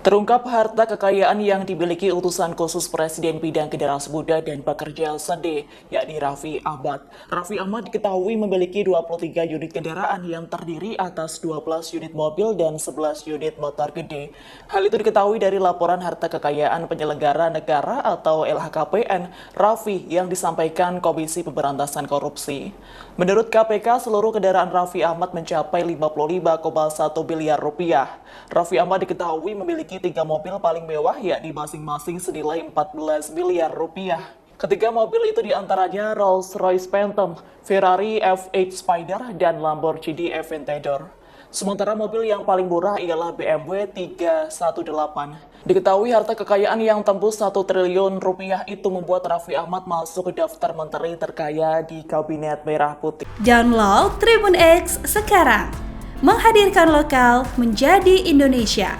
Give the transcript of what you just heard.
Terungkap harta kekayaan yang dimiliki utusan khusus Presiden bidang generasi muda dan pekerja seni, yakni Raffi Ahmad. Raffi Ahmad diketahui memiliki 23 unit kendaraan yang terdiri atas 12 unit mobil dan 11 unit motor gede. Hal itu diketahui dari laporan harta kekayaan penyelenggara negara atau LHKPN Raffi yang disampaikan Komisi Pemberantasan Korupsi. Menurut KPK, seluruh kendaraan Raffi Ahmad mencapai 55,1 miliar rupiah. Raffi Ahmad diketahui memiliki 3 mobil paling mewah, yakni masing-masing senilai 14 miliar rupiah. Ketiga mobil itu diantaranya Rolls-Royce Phantom, Ferrari F8 Spider, dan Lamborghini Aventador. Sementara mobil yang paling murah ialah BMW 318. Diketahui harta kekayaan yang tembus 1 triliun rupiah itu membuat Raffi Ahmad masuk ke daftar menteri terkaya di Kabinet Merah Putih. Download Tribun X sekarang, menghadirkan lokal menjadi Indonesia.